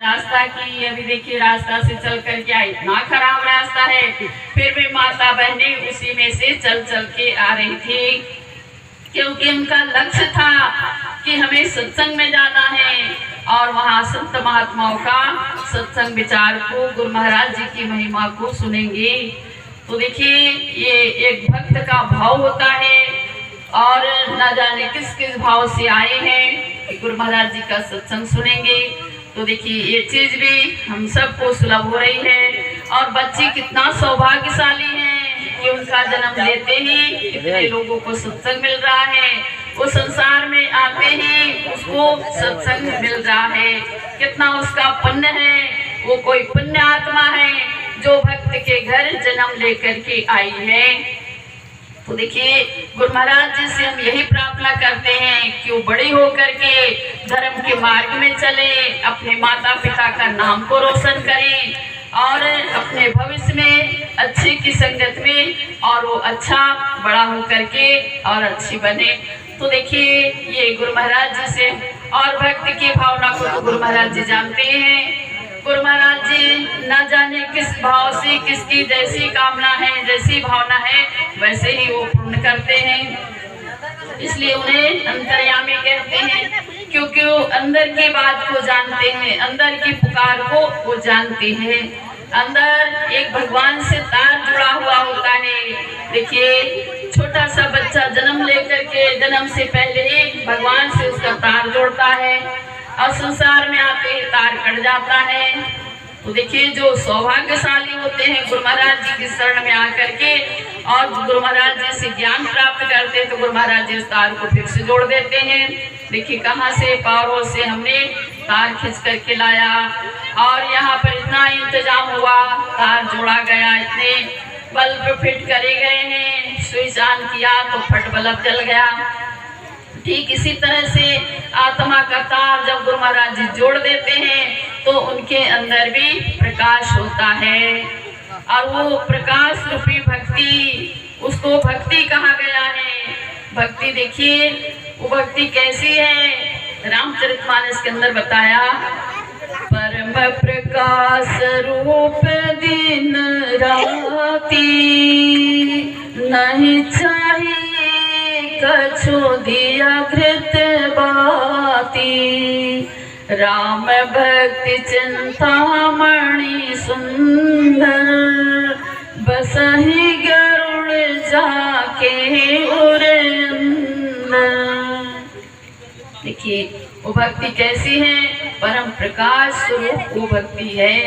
रास्ता की अभी देखिए रास्ता से चल कर के आई, इतना खराब रास्ता है, फिर भी माता बहनें उसी में से चल चल के आ रही थी, क्योंकि उनका लक्ष्य था कि हमें सत्संग में जाना है और वहाँ संत महात्माओं का सत्संग विचार को, गुरु महाराज जी की महिमा को सुनेंगे। तो देखिए ये एक भक्त का भाव होता है और न जाने किस किस भाव से आए हैं कि गुरु महाराज जी का सत्संग सुनेंगे। तो देखिए ये चीज भी हम सबको सुलभ हो रही है और बच्चे कितना सौभाग्यशाली हैं कि उनका जन्म लेते ही कितने लोगों को सत्संग मिल रहा है, वो संसार में आते ही उसको सत्संग मिल रहा है, कितना उसका पुण्य है, वो कोई पुण्य आत्मा है जो भक्त के घर जन्म लेकर के आई है। तो देखिए गुरु महाराज जी से हम यही प्रार्थना करते हैं कि वो बड़ी होकर के धर्म के मार्ग में चले, अपने माता पिता का नाम को रोशन करें और अपने भविष्य में अच्छे की संगत में और वो अच्छा बड़ा होकर के और अच्छी बने। तो देखिए ये गुरु महाराज जी से और भक्त की भावना को तो गुरु महाराज जी जानते हैं। गुरु महाराज जी न जाने किस भाव से किसकी जैसी कामना है, जैसी भावना है, वैसे ही वो पूर्ण करते हैं, इसलिए उन्हें अंतर्यामी कहते हैं, क्योंकि वो अंदर की बात को जानते हैं, अंदर की पुकार को वो जानते हैं। अंदर एक भगवान से तार जुड़ा हुआ होता है। देखिए छोटा सा बच्चा जन्म लेकर के जन्म से पहले ही भगवान से उसका तार जोड़ता है और संसार में आते ही तार कट जाता है। तो देखिए जो सौभाग्यशाली होते हैं गुरु महाराज जी की शरण में आकर के और गुरु महाराज जी से ज्ञान प्राप्त करते हैं, तो गुरु महाराज जी उस तार को फिर से जोड़ देते हैं। देखिए कहाँ से पावरों से हमने तार खींच करके लाया और यहाँ पर इतना इंतजाम हुआ, तार जोड़ा गया, इतने बल्ब फिट करे गए हैं, स्विच ऑन किया तो फट बल्ब जल गया। ठीक इसी तरह से आत्मा का तार जब गुरु महाराज जी जोड़ देते हैं तो उनके अंदर भी प्रकाश होता है और वो प्रकाश रूपी भक्ति, उसको भक्ति कहा गया है। भक्ति देखिए वो भक्ति कैसी है, रामचरितमानस के अंदर बताया, परम प्रकाश रूप दिन राती, नहीं चाहिए कछु दिया घृत बाती, राम भक्ति चिंतामणि सुंदर, बसहि गरुड़ जाके उरे अंदर। देखिए वो भक्ति कैसी है, परम प्रकाश स्वरूप वो भक्ति है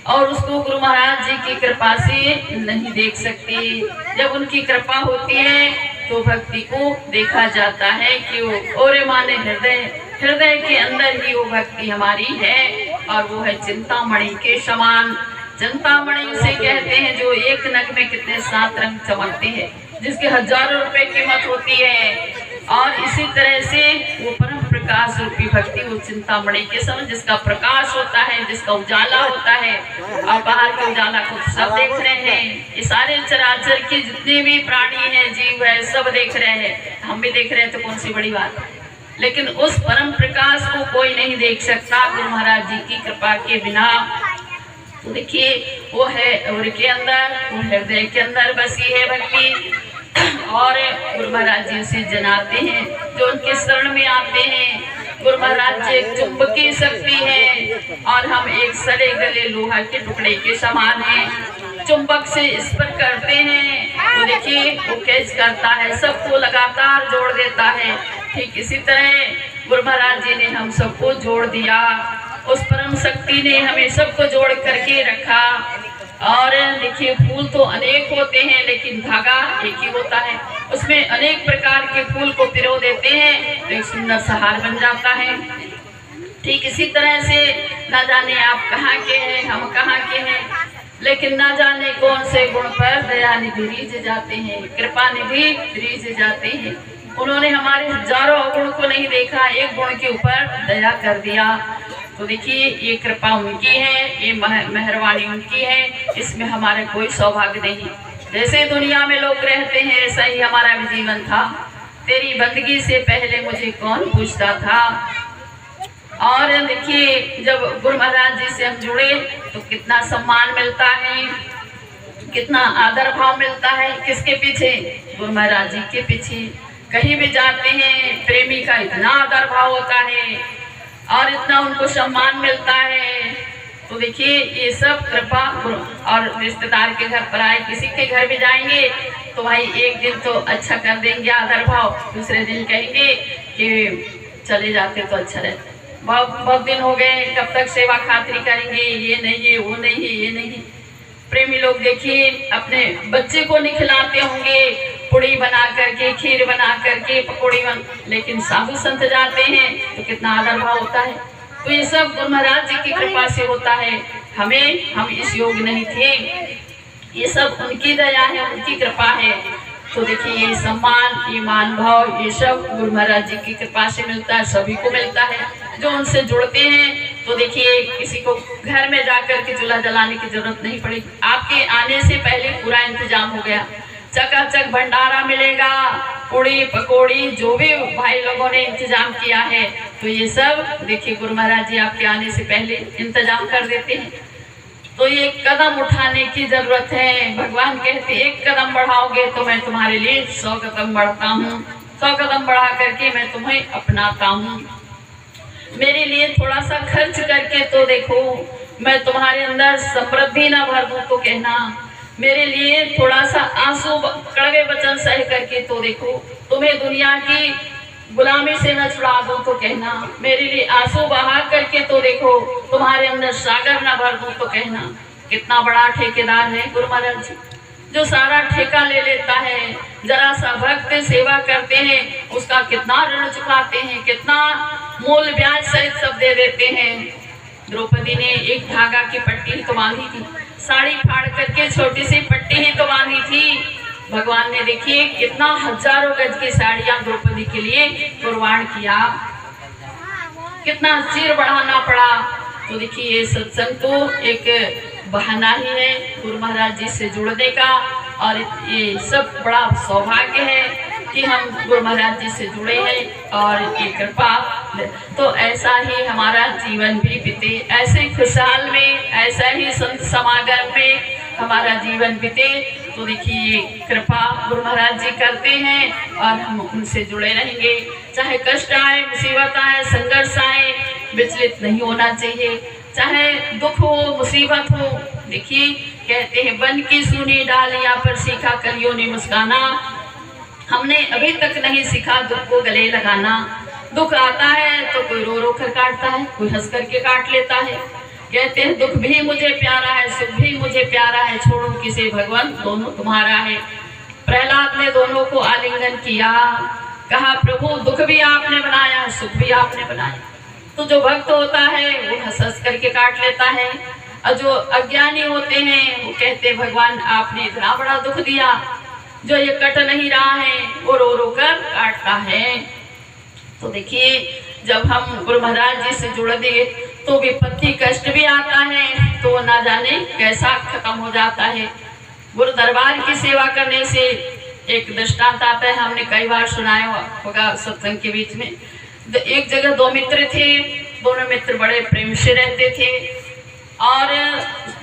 और उसको गुरु महाराज जी की कृपा से नहीं देख सकती। जब उनकी कृपा होती है तो भक्ति को देखा जाता है कि वो और माने हृदय के अंदर ही वो भक्ति हमारी है और वो है चिंतामणि के समान। चिंतामणि उसे कहते हैं जो एक नग में कितने 7 रंग चमकते हैं, जिसके हजारों रुपए कीमत होती है। और इसी तरह से वो परम प्रकाश रूपी भक्ति वो चिंतामणि के समान, जिसका प्रकाश होता है, जिसका उजाला होता है। और बाहर के उजाला को सब देख रहे हैं, ये सारे चराचर के जितने भी प्राणी हैं, जीव है, सब देख रहे हैं, हम भी देख रहे हैं, तो कौन सी बड़ी बात है। लेकिन उस परम प्रकाश को कोई नहीं देख सकता गुरु महाराज जी की कृपा के बिना। तो देखिए वो है और के अंदर, वो हृदय के अंदर बसी है भक्ति और गुरु महाराज जी उसे जनाते हैं जो उनके शरण में आते हैं। गुरु महाराज जी एक चुंबकीय शक्ति है और हम एक सड़े गले लोहा के टुकड़े के समान हैं। चुंबक से स्पर्श करते हैं तो देखिए वो कैच करता है, सबको लगातार जोड़ देता है। ठीक इसी तरह गुरु महाराज जी ने हम सबको जोड़ दिया, उस परम शक्ति ने हमें सबको जोड़ करके रखा। और देखिए फूल तो अनेक होते हैं लेकिन धागा एक ही होता है, उसमें अनेक प्रकार के फूल को पिरो देते हैं तो एक सुंदर सा हार बन जाता है। ठीक इसी तरह से न जाने आप कहाँ के हैं, हम कहाँ के हैं, लेकिन न जाने कौन से गुण पर दया निधि रीझ जाते हैं, कृपा निधि रीझ जाते हैं। उन्होंने हमारे हजारों गुण को नहीं देखा, एक गुण के ऊपर दया कर दिया। तो देखिए ये कृपा उनकी है, ये मेहरबानी उनकी है, इसमें हमारा कोई सौभाग्य नहीं। जैसे दुनिया में लोग रहते हैं ऐसा ही हमारा भी जीवन था। तेरी बंदगी से पहले मुझे कौन पूछता था। और देखिए जब गुरु महाराज जी से हम जुड़े तो कितना सम्मान मिलता है, कितना आदर भाव मिलता है। किसके पीछे? गुरु महाराज जी के पीछे। कहीं भी जाते हैं प्रेमी का इतना आदर भाव होता है और इतना उनको सम्मान मिलता है। तो देखिए ये सब कृपा। और रिश्तेदार के घर पर आए, किसी के घर भी जाएंगे तो भाई एक दिन तो अच्छा कर देंगे आदर भाव, दूसरे दिन कहेंगे कि चले जाते तो अच्छा रहता। बहुत दिन हो गए, कब तक सेवा खातिरी करेंगे, ये नहीं है, वो नहीं है, ये नहीं है। प्रेमी लोग देखिए अपने बच्चे को नहीं खिलाते होंगे, पुड़ी बना करके, खीर बना करके, पकौड़ी लेकिन साधु संत जाते हैं तो कितना आदर भाव होता है। तो ये सब गुरु महाराज जी की कृपा से होता है। हम इस योग नहीं थे, ये सब उनकी दया है, उनकी कृपा है। तो देखिए ये सम्मान, ये मान भाव, ये सब गुरु महाराज जी की कृपा से मिलता है, सभी को मिलता है जो उनसे जुड़ते हैं। तो देखिए किसी को घर में जाकर के चूल्हा जलाने की जरूरत नहीं पड़ेगी, आपके आने से पहले पूरा इंतजाम हो गया। चकाचक भंडारा मिलेगा, पूड़ी पकौड़ी जो भी भाई लोगों ने इंतजाम किया है, तो ये सब देखिए गुरु महाराज जी आपके आने से पहले इंतजाम कर देते हैं। तो ये कदम उठाने की जरूरत है। भगवान कहते एक कदम बढ़ाओगे तो मैं तुम्हारे लिए 100 कदम बढ़ता हूँ, 100 कदम बढ़ा करके मैं तुम्हें अपनाता हूँ। मेरे लिए थोड़ा सा खर्च करके तो देखो, मैं तुम्हारे अंदर समृद्धि ना भर दूं तो कहना। मेरे लिए थोड़ा सा आंसू कड़वे वचन सह करके तो देखो, तुम्हें दुनिया की गुलामी से न छुड़ा दूं तो कहना। मेरे लिए आंसू बहा करके तो देखो, तुम्हारे अंदर सागर न भर दूं तो कहना। कितना बड़ा ठेकेदार है गुरु महाराज जी, जो सारा ठेका ले लेता है। जरा सा भक्त सेवा करते हैं उसका कितना ऋण चुकाते हैं, कितना मूल ब्याज सहित सब दे देते हैं। द्रौपदी ने एक धागा की पट्टी ही तो बांधी थी, साड़ी फाड़ करके छोटी सी पट्टी ही तो बांधी थी। भगवान ने देखिए कितना हजारों गज की साड़ियां द्रौपदी के लिए कुर्बान किया, कितना सिर बढ़ाना पड़ा। तो देखिए ये सत्संग तो एक बहाना ही है गुरु महाराज जी से जुड़ने का, और ये सब बड़ा सौभाग्य है कि हम गुरु महाराज जी से जुड़े हैं और ये कृपा। तो ऐसा ही हमारा जीवन भी बीते, ऐसे खुशहाल में, ऐसा ही संत समागम में हमारा जीवन बीते। तो देखिए ये कृपा गुरु महाराज जी करते हैं और हम उनसे जुड़े रहेंगे। चाहे कष्ट आए, मुसीबत आए, संघर्ष आए, विचलित नहीं होना चाहिए। चाहे दुख हो, मुसीबत हो, देखिए कहते हैं बन की सूनी डालियां पर सीखा कलियों ने मुस्काना। हमने अभी तक नहीं सीखा दुख को गले लगाना। दुख आता है तो कोई रो रो कर काटता है, कोई हंस करके काट लेता है। कहते हैं दुख भी मुझे प्यारा है, सुख भी मुझे प्यारा है, छोड़ो किसे भगवान दोनों तुम्हारा है। प्रहलाद ने दोनों को आलिंगन किया, कहा प्रभु दुख भी आपने बनाया, सुख भी आपने बनाया। तो जो भक्त होता है वो हंस हंस करके काट लेता है, और जो अज्ञानी होते हैं वो कहते हैं भगवान आपने इतना बड़ा दुख दिया, जो ये कट नहीं रहा है वो रो रो कर काटता है। तो देखिए जब हम गुरु महाराज जी से जुड़ दिए तो विपत्ति कष्ट भी आता है तो ना जाने कैसा खत्म हो जाता है। गुरु दरबार की सेवा करने से एक दृष्टांत आता है, हमने कई बार सुनाया होगा सत्संग के बीच में। एक जगह दो मित्र थे, दोनों मित्र बड़े प्रेम से रहते थे और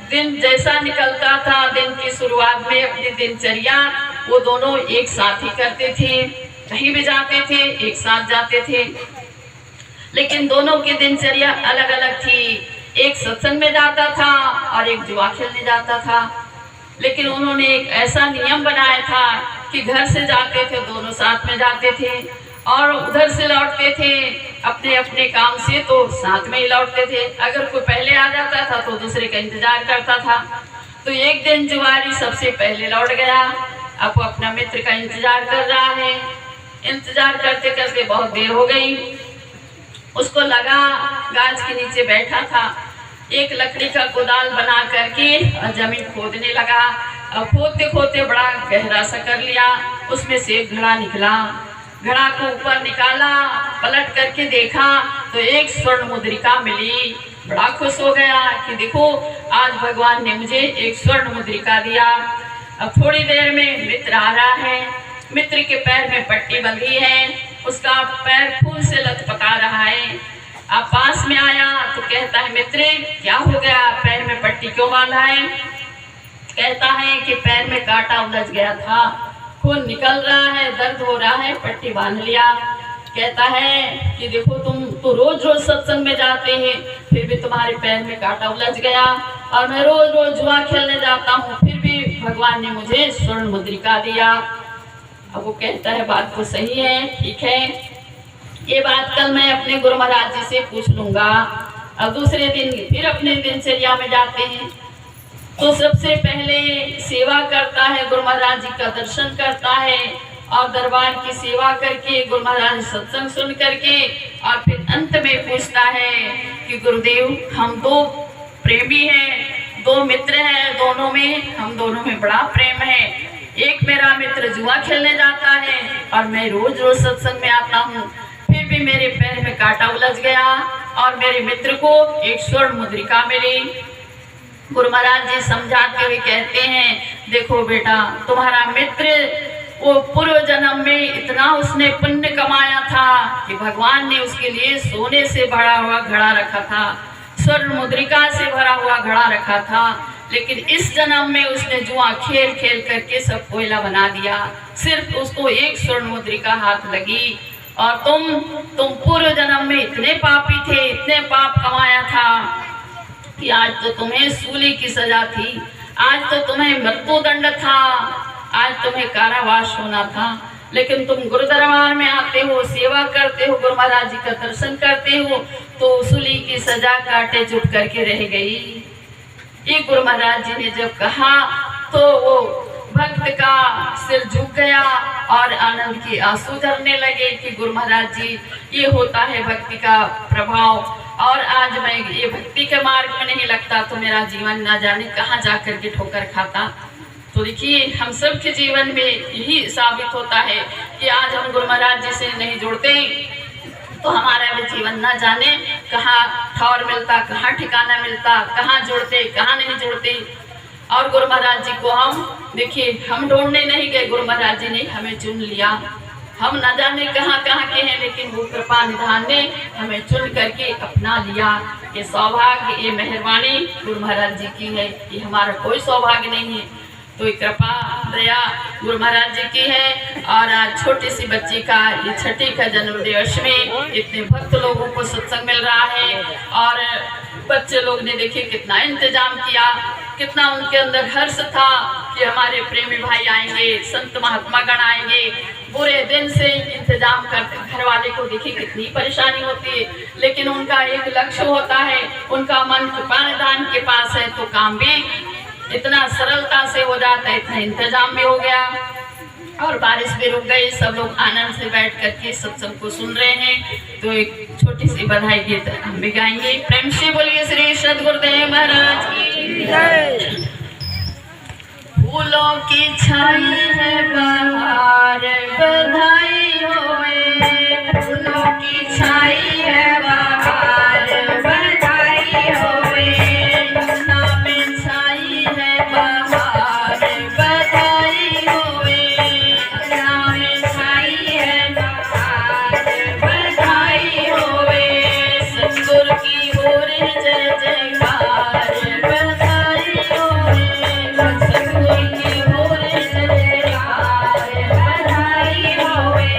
दिन जैसा निकलता था, दिन की शुरुआत में अपनी दिनचर्या वो दोनों एक साथ ही करते थे, कहीं भी जाते थे एक साथ जाते थे। लेकिन दोनों की दिनचर्या अलग अलग थी, एक सत्संग में जाता था और एक जुआ खेलने जाता था। लेकिन उन्होंने एक ऐसा नियम बनाया था कि घर से जाते थे दोनों साथ में जाते थे और उधर से लौटते थे अपने अपने काम से तो साथ में ही लौटते थे। अगर कोई पहले आ जाता था तो दूसरे का इंतजार करता था। तो एक दिन जुआरी सबसे पहले लौट गया, अब वो अपना मित्र का इंतजार कर रहा है। इंतजार करते करते बहुत देर हो गई, उसको लगा गाछ के नीचे बैठा था, एक लकड़ी का कुदाल बना करके जमीन खोदने लगा। अब खोदते खोदते बड़ा गहरा सा कर लिया, उसमें से एक घड़ा निकला। घड़ा को ऊपर निकाला, पलट करके देखा तो एक स्वर्ण मुद्रिका मिली। बड़ा खुश हो गया कि देखो आज भगवान ने मुझे एक स्वर्ण मुद्रिका दिया। अब थोड़ी देर में मित्र आ रहा है, मित्र के पैर में पट्टी बंधी है, उसका पैर खून से लथपथा रहा है। अब पास में आया तो कहता है, मित्र क्या हो गया, पैर में पट्टी क्यों बांधा है? कहता है कि पैर में कांटा उलझ गया था, खून निकल रहा है, दर्द हो रहा है, पट्टी बांध लिया। कहता है कि देखो तुम तो रोज रोज सत्संग में जाते हैं, फिर भी तुम्हारे पैर में कांटा उलझ गया, और मैं रोज रोज जुआ खेलने जाता हूँ, फिर भी भगवान ने मुझे स्वर्ण मुद्रिका दिया। अब वो कहता है बात तो सही है, ठीक है, ये बात कल मैं अपने गुरु महाराज जी से पूछ लूंगा। अब दूसरे दिन फिर अपने दिनचर्या में जाते हैं, तो सबसे पहले सेवा करता है, गुरु महाराज जी का दर्शन करता है, और दरबार की सेवा करके गुरु महाराज सत्संग सुन करके, और फिर अंत में पूछता है कि गुरुदेव हम दो प्रेमी हैं, दो मित्र हैं, हम दोनों में बड़ा प्रेम है। एक मेरा मित्र जुआ खेलने जाता है और मैं रोज रोज सत्संग में आता हूँ, फिर भी मेरे पैर में कांटा उलझ गया और मेरे मित्र को एक स्वर्ण मुद्रिका मिली। गुरु महाराज जी समझाते हुए कहते हैं, देखो बेटा, तुम्हारा मित्र वो पूर्व जन्म में इतना उसने पुण्य कमाया था कि भगवान ने उसके लिए सोने से भरा हुआ घड़ा रखा था, स्वर्ण मुद्रिका से भरा हुआ घड़ा रखा था, लेकिन इस जन्म में उसने जुआ खेल खेल करके सब कोयला बना दिया। सिर्फ उसको एक स्वर्ण मुद्रिका हाथ लगी, और तुम पूर्व जन्म में इतने पापी थे, इतने पाप कमाया था कि आज तो तुम्हें सूली की सजा थी, आज तो तुम्हें मृत्यु दंड था, आज तुम्हें कारावास होना था, लेकिन तुम गुरु दरबार में आते हो, सेवा करते हो, गुरु महाराज जी का दर्शन करते हो, तो सूली की सजा काटे चुप करके रह गई। ये गुरु महाराज जी ने जब कहा तो वो भक्त का सिर झुक गया और आनंद के आंसू झरने लगे कि गुरु महाराज जी, ये होता है भक्ति का प्रभाव, और आज मैं ये भक्ति के मार्ग में नहीं लगता तो मेरा जीवन ना जाने कहाँ जाकर के ठोकर खाता। तो देखिए, हम सब के जीवन में यही साबित होता है कि आज हम गुरु महाराज जी से नहीं जुड़ते तो हमारा भी जीवन ना जाने कहाँ ठौर मिलता, कहाँ ठिकाना मिलता, कहाँ जुड़ते, कहाँ नहीं जुड़ते। और गुरु महाराज जी को हम देखिए, हम ढूंढने नहीं गए, गुरु महाराज जी ने हमें चुन लिया। हम न जाने कहाँ कहाँ के हैं, लेकिन वो कृपा निधान ने हमें चुन करके अपना लिया। ये सौभाग्य, ये मेहरबानी गुरु महाराज जी की है, ये हमारा कोई सौभाग्य नहीं है। तो ये कृपा दया गुरु महाराज जी की है। और आज छोटी सी बच्ची का ये छठी का जन्म दिवस में इतने भक्त लोगों को सत्संग मिल रहा है, और बच्चे लोग ने देखिए कितना इंतजाम किया, कितना उनके अंदर हर्ष था कि हमारे प्रेमी भाई आएंगे, संत महात्मा गण आएंगे। पूरे दिन से इंतजाम करते, घर वाले को देखिए कितनी परेशानी होती है, लेकिन उनका एक लक्ष्य होता है, उनका मन कृपा निधान के पास है, तो काम भी इतना सरलता से हो जाता है, इतना इंतजाम भी हो गया। और बारिश भी रुक गई, सब लोग आनंद से बैठ करके सत्संग को सुन रहे हैं। तो एक छोटी सी बधाई गीत हम भी गाएंगे। प्रेम से बोलिए श्री सद्गुरुदेव महाराज की जय। फूलों की छाई है बहार, बधाई होए, फूलों की छाई है बहार, बधाई होए, जमुना में छाई है बहार, बधाई होए, जमुना में छाई है बहार, बधाई होए, सतगुरु की हो रे जय जयकार, बधाई होए, सतगुरु की हो रे जय जयकार, बधाई होए,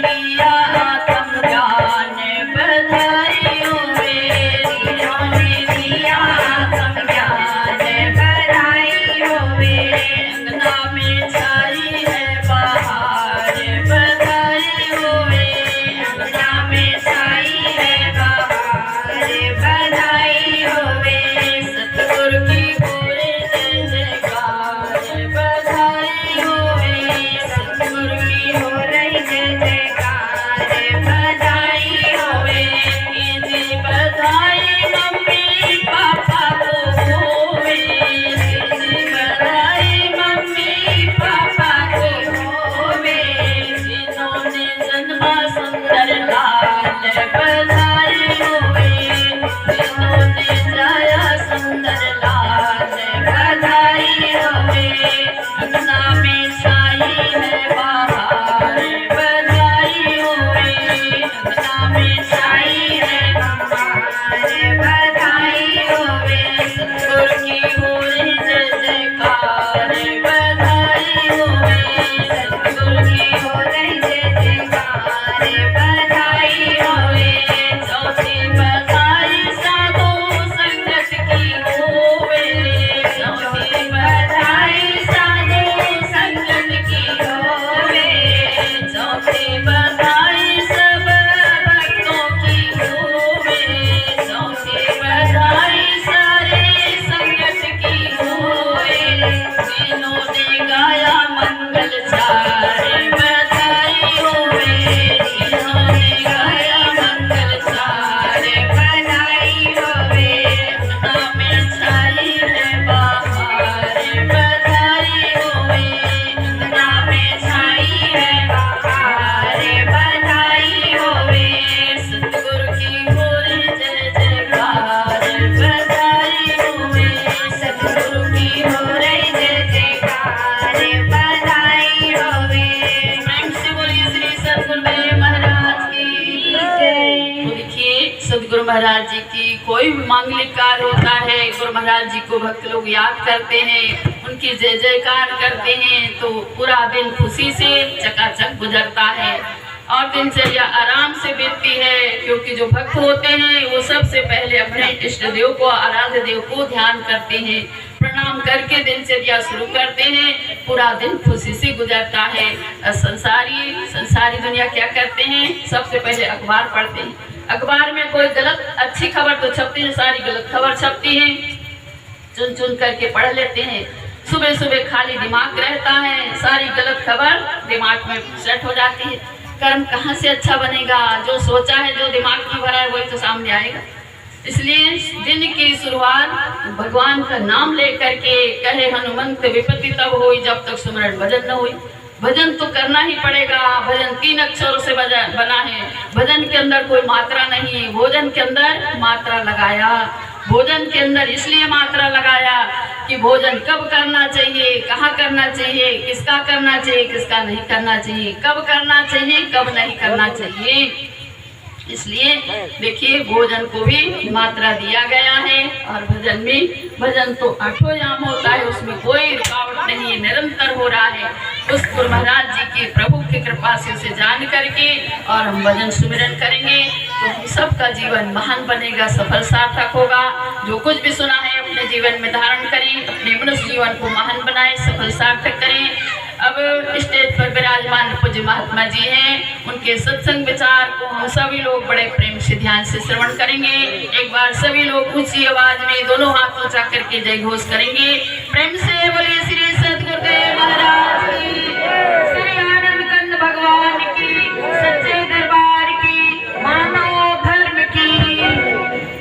दिया आत्म ज्ञान बधाई हो दिलों में दिया आत्म ज्ञान बधाई हो अंगना में छाई है बहार बधाई हो अंगना में छाई है बहार बधाई हो सतगुरु की पूरे जय जयकार बधाई हो सतगुरु की हो रही जय जयकार बधाई हो जी बधाई मम्मी पापा को होवे जी बधाई मम्मी पापा को होवे जिन्होंने जन्मा सुंदर लाल बधाई होवे जिन्होंने जाया सुंदर लाल बधाई होवे अंगना में छाई है बहार बधाई होवे अंगना में छाई है बहार बधाई होवे सतगुरु की हो रही जय जयकार बधाई होवे सतगुरु की हो रही जय जयकार बधाई होवे चौथी बधाई साधु संगत की होवे चौथी बधाई साधु संगत की होवे चौथी बधाई सब भक्तों की होवे चौथी बधाई सारे संगत की होवे जिन्होंने गाया मंगल चार बधाई होवे जिन्होंने गाया मंगल चार बधाई होवे अंगना में छाई है बहार बधाई होवे अंगना में छाई है बहार बधाई होवे सतगुरु की हो रही जय जयकार बधाई होवे सतगुरु की हो रही जय जयकार बधाई होवे प्रेम से बोलिए श्री सतगुरुदेव महाराज की जय। तो देखिए सतगुरु महाराज जी की कोई भी मांगलिक कार्य होता है गुरु महाराज जी को भक्त लोग याद करते हैं उनकी जय जयकार करते हैं तो पूरा दिन खुशी से चकाचक गुजरता है और दिनचर्या आराम से बीतती है क्योंकि जो भक्त होते हैं वो सबसे पहले अपने इष्ट देव को आराध्य देव को ध्यान करते हैं प्रणाम करके दिनचर्या शुरू करते हैं पूरा दिन खुशी से गुजरता है। संसारी दुनिया क्या करते हैं सबसे पहले अखबार पढ़ते हैं अखबार में कोई गलत अच्छी खबर तो छपती है सारी गलत खबर छपती है चुन चुन करके पढ़ लेते हैं सुबह सुबह खाली दिमाग रहता है सारी गलत खबर दिमाग में सेट हो जाती है कर्म कहाँ से अच्छा बनेगा जो सोचा है जो दिमाग में भरा है वही तो सामने आएगा इसलिए दिन की शुरुआत भगवान का नाम लेकर के कहे हनुमंत विपत्ति तब हुई जब तक सुमरण भजन न हुई भजन तो करना ही पड़ेगा भजन 3 अक्षरों से बना है भजन के अंदर कोई मात्रा नहीं भोजन के अंदर मात्रा लगाया भोजन के अंदर इसलिए मात्रा लगाया कि भोजन कब करना चाहिए कहाँ करना चाहिए किसका करना चाहिए किसका नहीं करना चाहिए कब करना चाहिए कब नहीं करना चाहिए इसलिए देखिए भोजन को भी मात्रा दिया गया है और भजन में भजन तो आठों याम होता है उसमें कोई रुकावट नहीं है निरंतर हो रहा है उस गुरु महाराज जी के प्रभु की कृपा से उसे जान करके और हम भजन सुमिरन करेंगे तो हम सबका जीवन महान बनेगा सफल सार्थक होगा जो कुछ भी सुना है अपने जीवन में धारण करें अपने मनुष्य जीवन को महान बनाए सफल सार्थक करें। अब स्टेज पर विराजमान पूज्य महात्मा जी हैं उनके सत्संग विचार को हम सभी लोग बड़े प्रेम से ध्यान से श्रवण करेंगे। एक बार सभी लोग ऊंची आवाज में दोनों हाथ ऊंचा करके जय घोष करेंगे प्रेम से बोलिए।